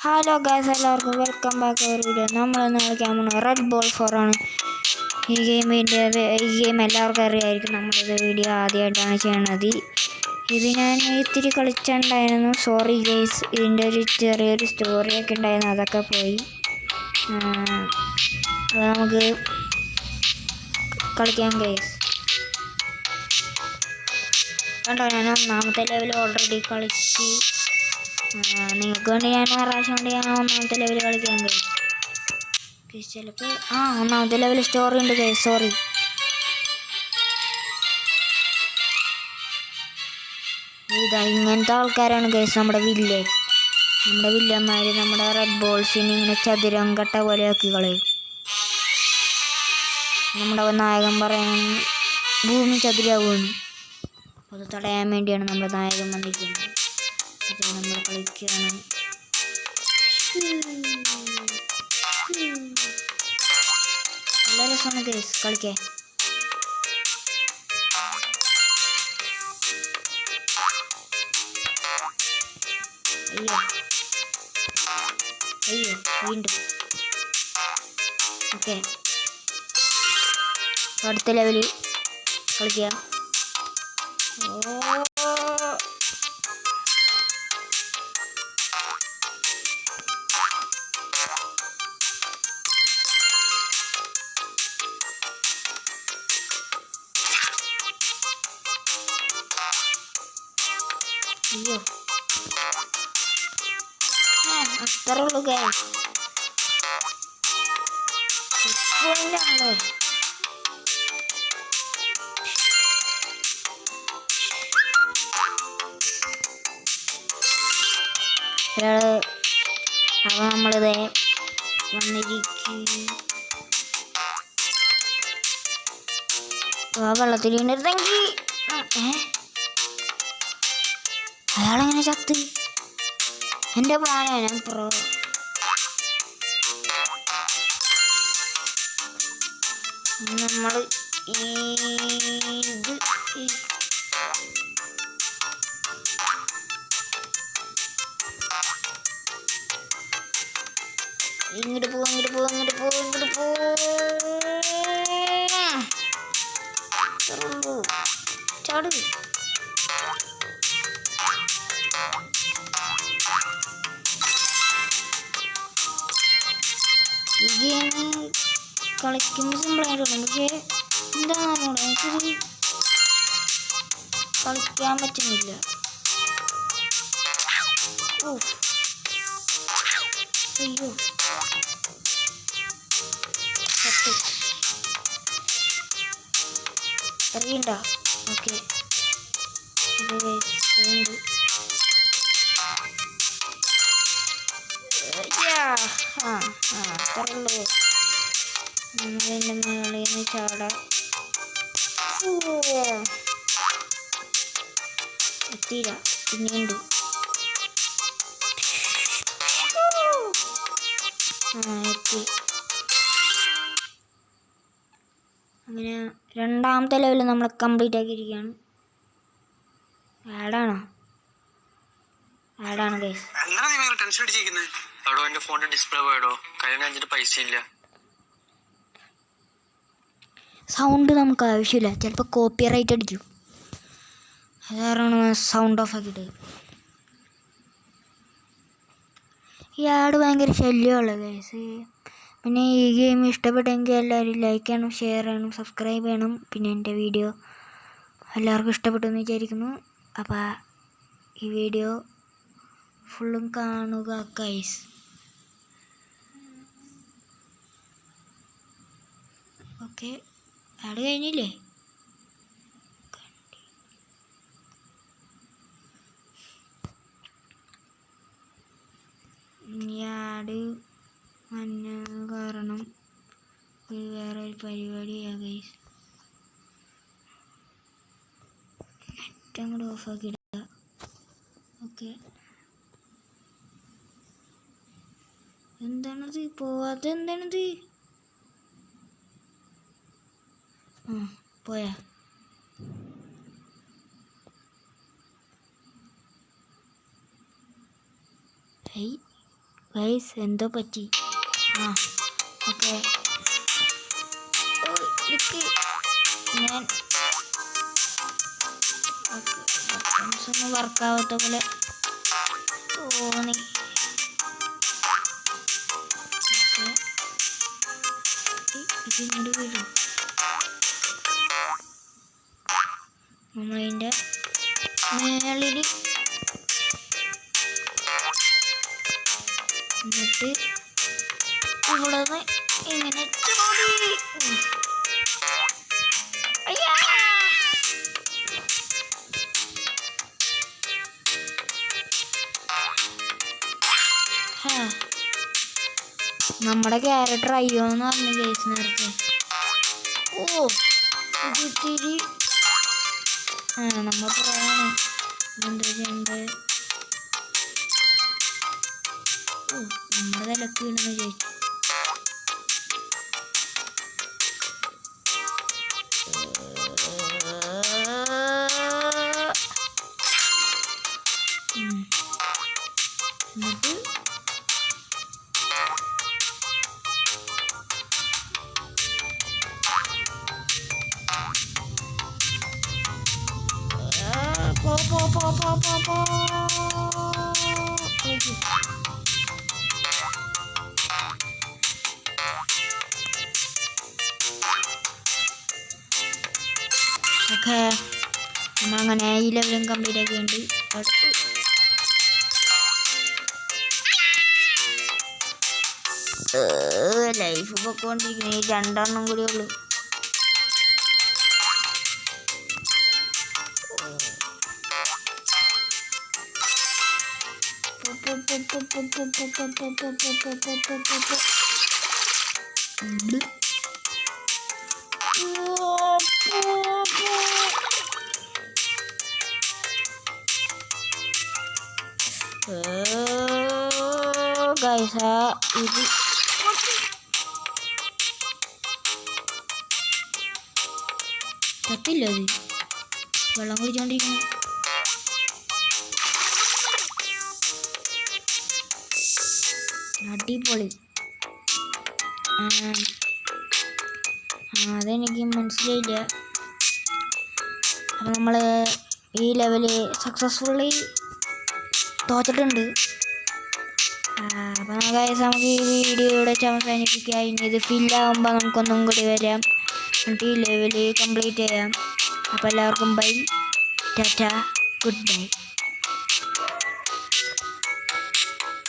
Hello guys, എല്ലാവർക്കും welcome back ഒരു video. നമ്മളിന്ന് കളിക്കാൻ പോകുന്നത് റെഡ് ബോൾ 4 ആണ്. ഈ ഗെയിം എല്ലാവർക്കും അറിയാമായിരിക്കും. നമ്മളിത് വീഡിയോ ആദ്യമായിട്ടാണ് ചെയ്യണത്. ഇത് ഞാൻ ഇത്തിരി കളിച്ചിട്ടുണ്ടായിരുന്നു. സോറി ഗൈസ്, ഇതിൻ്റെ ഒരു ചെറിയൊരു സ്റ്റോറിയൊക്കെ ഉണ്ടായിരുന്നു, അതൊക്കെ പോയി. അത് നമുക്ക് കളിക്കാം ഗൈസ്. കണ്ടോ, ഞാൻ ഒന്നാമത്തെ ലെവൽ ഓൾറെഡി കളിച്ച്. നിങ്ങൾക്ക് വേണ്ടി ഞാൻ പ്രാവശ്യം കൊണ്ട് ഞാൻ ഒന്നാമത്തെ ലെവൽ കളിക്കാൻ കഴിയും. ചിലപ്പോൾ ഒന്നാമത്തെ ലെവൽ സ്റ്റോറി ഉണ്ട് ഗൈസ്. സോറി, ഇങ്ങനത്തെ ആൾക്കാരാണ് ഗൈസ് നമ്മുടെ വില്ലന്മാർ. നമ്മുടെ റെഡ് ബോൾസിന് ഇങ്ങനെ ചതുരം കട്ട പോലെ ആക്കി കളയും. നമ്മുടെ നായകൻ പറയാൻ ഭൂമി ചതുരാവുകയാണ്. അത് തടയാൻ വേണ്ടിയാണ് നമ്മുടെ നായകൻ വന്നിരിക്കുന്നത്. നമ്മൾ കളിക്കുകയാണ്. നല്ല രസമാണ് ഗൈസ് കളിക്കാൻ. അയ്യോ വീണ്ടും. ഓക്കെ, അടുത്ത ലെവലിൽ കളിക്കാം. അയ്യോ, അത്രേ ഉള്ളൂ ഗൈസ്. ആണല്ലോ. അപ്പോൾ നമ്മളിത് വന്നിരിക്കും. വെള്ളത്തിൽ വീണിരുന്നെങ്കിൽ അയാളെങ്ങനെ ചത്ത്? എൻ്റെ പ്ലാനാണ് പ്രോ. നമ്മൾ ഇങ്ങോട്ട് പോ. ചാട്. ഈ ഗെയിം കളിക്കുമ്പോൾ സിമ്പിളായിട്ടുണ്ട്, പക്ഷേ എന്താണെന്നോ എനിക്കിത് കളിക്കാൻ പറ്റുന്നില്ല. അയ്യോ, അറിയണ്ട. ഓക്കെ, അത്രയുള്ളൂ. നമ്മളതിൻ്റെ മുകളിൽ നിന്ന് ചാടാം. എത്തിയില്ല, പിന്നെയുണ്ട്. എത്തി. അങ്ങനെ രണ്ടാമത്തെ ലെവൽ നമ്മൾ കംപ്ലീറ്റ് ആക്കിയിരിക്കുകയാണ്. ആഡാണ് ഗൈസ്. സൗണ്ട് നമുക്ക് ആവശ്യമില്ല, ചിലപ്പോൾ കോപ്പിറൈറ്റ് അടിക്കും. അതാണ് സൗണ്ട് ഓഫ് ആക്കിയിട്ട്. ഈ ആഡ് ഭയങ്കര ശല്യമുള്ള ഗൈസ്. പിന്നെ ഈ ഗെയിം ഇഷ്ടപ്പെട്ടെങ്കിൽ എല്ലാവരും ലൈക്ക് ചെയ്യണം, ഷെയർ ചെയ്യണം, സബ്സ്ക്രൈബ് ചെയ്യണം. പിന്നെ എൻ്റെ വീഡിയോ എല്ലാവർക്കും ഇഷ്ടപ്പെട്ടെന്ന് വിചാരിക്കുന്നു. അപ്പോൾ ഈ വീഡിയോ ഫുള്ളും കാണുക ഗൈസ്. ഓക്കെ, ആഡ് കഴിഞ്ഞില്ലേ? ആഡ് മഞ്ഞ കാരണം വേറെ ഒരു പരിപാടിയാണ് ഗൈസ്. നെറ്റ് അങ്ങോട്ട് ഓഫാക്കി ഇടുക. ഓക്കെ, എന്താണത് പോവാത്ത? എന്താണത്? പോയാ? ഹേയ് ഗൈസ് എന്തോ പറ്റി. ആ ഓക്കെ ഞാൻ ഒന്നും വർക്കാവാത്ത പോലെ തോന്നി. ഇതിങ്ങോട്ട് വരും. നമ്മളതിൻ്റെ മേളിൽ എന്നിട്ട് ഇവിടെ നിന്ന് ഇങ്ങനെ നമ്മുടെ ക്യാരക്ടർ അയ്യോ എന്ന് പറഞ്ഞു കേസ് നേരത്തെ. ഓ ഇത് ഇത്തിരി നമ്മൾ പറയാണ് എന്താ ചെയ്യണ്ടേ. ഓ നമ്മുടെ വിലക്ക് വീണെന്ന് ചോദിച്ചു. എന്നിട്ട് ഓക്കെ നമ്മളങ്ങനെ ഈ ലെവലും കംപ്ലീറ്റ് ആക്കിയുണ്ട്. ലൈഫ് പൊക്കോണ്ടിരിക്കുന്നത് ഈ 2 എണ്ണം കൂടി ഉള്ളു. ഗൈസ് ഇത് കത്തില്ല. അത് വെള്ളം കുടിച്ചോണ്ടിരിക്കുന്നു. അടിപൊളി. അതെനിക്ക് മനസ്സിലായില്ല. അപ്പം നമ്മൾ ഈ ലെവല് സക്സസ്ഫുള്ളി തോറ്റിട്ടുണ്ട്. അപ്പം നമുക്ക് ഈ വീഡിയോ ഇവിടെ അവസാനിപ്പിക്കാം. ഇനി ഇത് ഫില്ലാകുമ്പോൾ നമുക്കൊന്നും കൂടി വരാം, എന്നിട്ട് ഈ ലെവല് കംപ്ലീറ്റ് ചെയ്യാം. അപ്പോൾ എല്ലാവർക്കും ബൈ, ടാറ്റ, ഗുഡ് ബൈ.